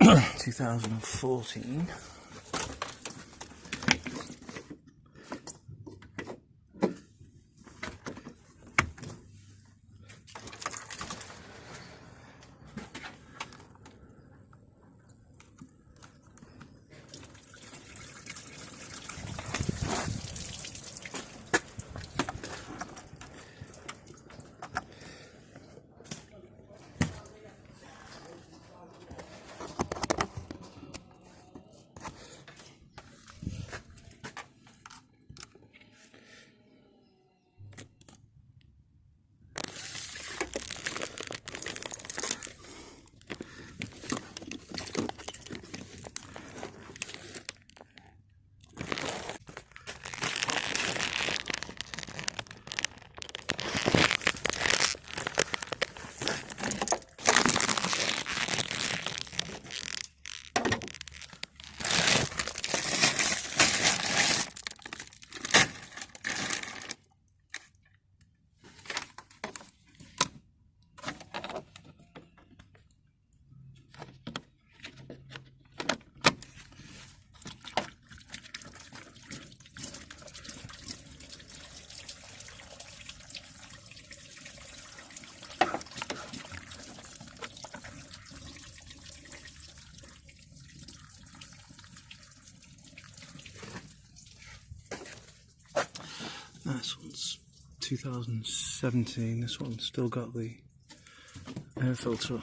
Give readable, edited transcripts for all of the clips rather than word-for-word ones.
2014. This one's 2017. This one's still got the air filter.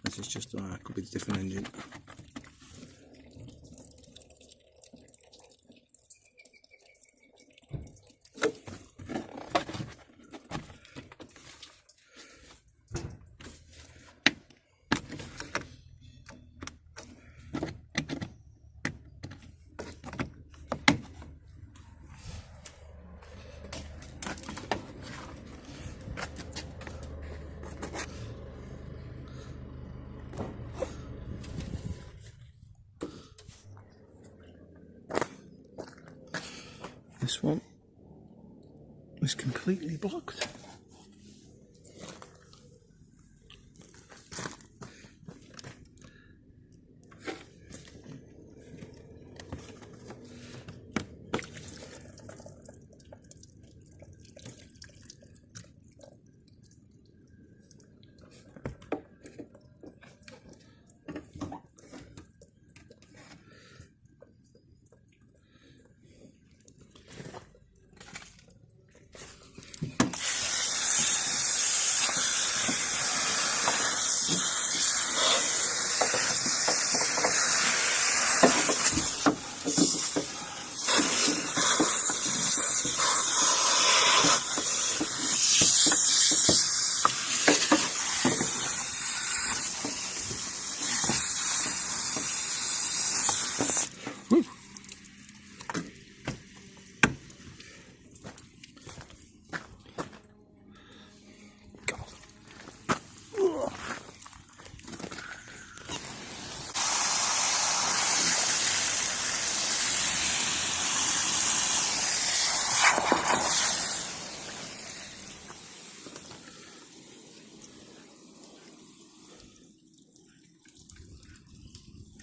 This is just could be a different engine. This one is completely blocked.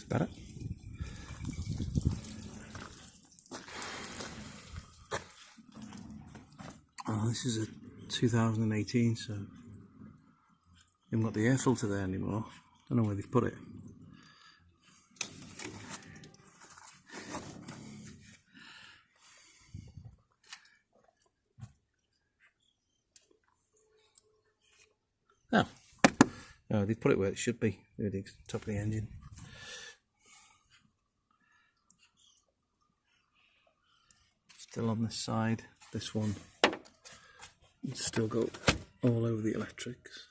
Better. Oh, this is a 2018, so I haven't got the air filter there anymore. Don't know where they've put it. Oh, no, they put it where it should be, near the top of the engine. Still on this side, this one still go all over the electrics.